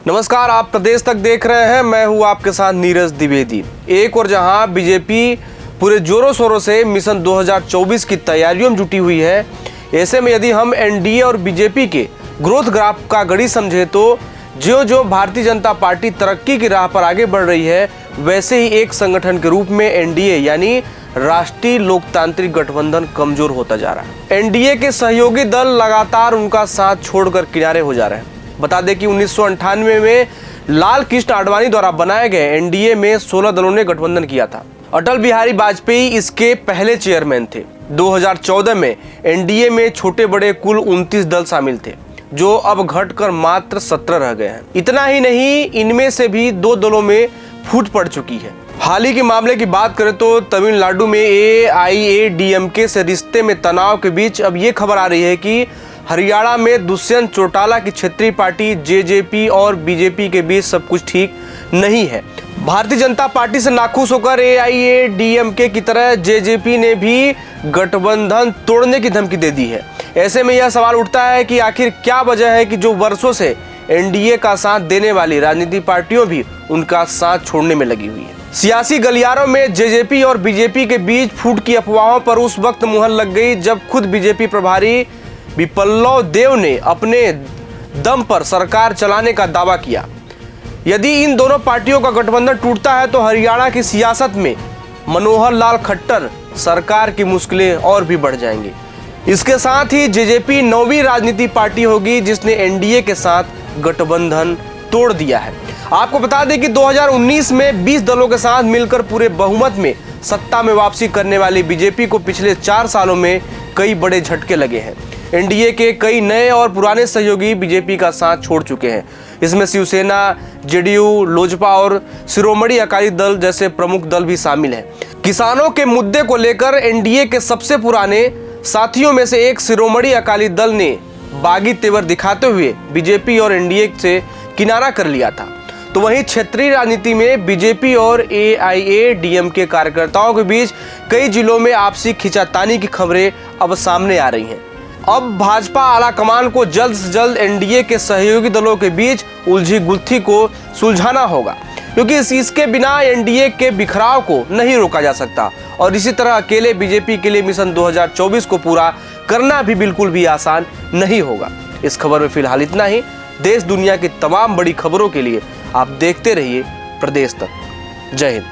नमस्कार, आप प्रदेश तक देख रहे हैं। मैं हूं आपके साथ नीरज द्विवेदी। एक और जहां बीजेपी पूरे जोरों शोरों से मिशन 2024 की तैयारियों में जुटी हुई है, ऐसे में यदि हम एनडीए और बीजेपी के ग्रोथ ग्राफ का गणित समझे तो जो भारतीय जनता पार्टी तरक्की की राह पर आगे बढ़ रही है, वैसे ही एक संगठन के रूप में एनडीए यानी राष्ट्रीय लोकतांत्रिक गठबंधन कमजोर होता जा रहा है। एनडीए के सहयोगी दल लगातार उनका साथ छोड़कर किनारे हो जा रहे हैं। बता दें कि 1998 में लाल कृष्ण आडवाणी द्वारा बनाए गए एनडीए में 16 दलों ने गठबंधन किया था। अटल बिहारी वाजपेयी इसके पहले चेयरमैन थे। 2014 में एनडीए में छोटे बड़े कुल 29 दल शामिल थे, जो अब घटकर मात्र 17 रह गए हैं। इतना ही नहीं, इनमें से भी 2 दलों में फूट पड़ चुकी है। हाल ही के मामले की बात करें तो तमिलनाडु में एआईएडीएमके से रिश्ते में तनाव के बीच अब ये खबर आ रही है कि हरियाणा में दुष्यंत चौटाला की क्षेत्रीय पार्टी जेजेपी और बीजेपी के बीच सब कुछ ठीक नहीं है। भारतीय जनता पार्टी से नाखुश होकर एआईएडीएमके की तरह जेजेपी ने भी गठबंधन तोड़ने की धमकी दे दी है। ऐसे में यह सवाल उठता है कि आखिर क्या वजह है कि जो वर्षों से एनडीए का साथ देने वाली राजनीतिक पार्टियों भी उनका साथ छोड़ने में लगी हुई है। सियासी गलियारों में जेजेपी और बीजेपी के बीच फूट की अफवाहों पर उस वक्त मुहर लग गई जब खुद बीजेपी प्रभारी विप्लव देव ने अपने दम पर सरकार चलाने का दावा किया। यदि इन दोनों पार्टियों का गठबंधन टूटता है तो हरियाणा की सियासत में मनोहर लाल खट्टर सरकार की मुश्किलें और भी बढ़ जाएंगी। इसके साथ ही जेजेपी 9वीं राजनीतिक पार्टी होगी जिसने एनडीए के साथ गठबंधन तोड़ दिया है। आपको बता दें कि 2019 में 20 दलों के साथ मिलकर पूरे बहुमत में सत्ता में वापसी करने वाली बीजेपी को पिछले 4 सालों में कई बड़े झटके लगे हैं। एनडीए के कई नए और पुराने सहयोगी बीजेपी का साथ छोड़ चुके हैं। इसमें शिवसेना, जेडीयू, लोजपा और शिरोमणि अकाली दल जैसे प्रमुख दल भी शामिल हैं। किसानों के मुद्दे को लेकर एनडीए के सबसे पुराने साथियों में से एक शिरोमणि अकाली दल ने बागी तेवर दिखाते हुए बीजेपी और एनडीए से किनारा कर लिया था। तो वहीं क्षेत्रीय राजनीति में बीजेपी और एआईएडीएमके कार्यकर्ताओं के बीच कई जिलों में आपसी खींचातानी की खबरें अब सामने आ रही हैं। अब भाजपा आलाकमान को जल्द से जल्द एनडीए के सहयोगी दलों के बीच उलझी गुत्थी को सुलझाना होगा, क्योंकि इसके बिना एनडीए के बिखराव को नहीं रोका जा सकता। और इसी तरह अकेले बीजेपी के लिए मिशन 2024 को पूरा करना भी बिल्कुल भी आसान नहीं होगा। इस खबर में फिलहाल इतना ही। देश दुनिया की तमाम बड़ी खबरों के लिए आप देखते रहिए प्रदेश तक। जय हिंद।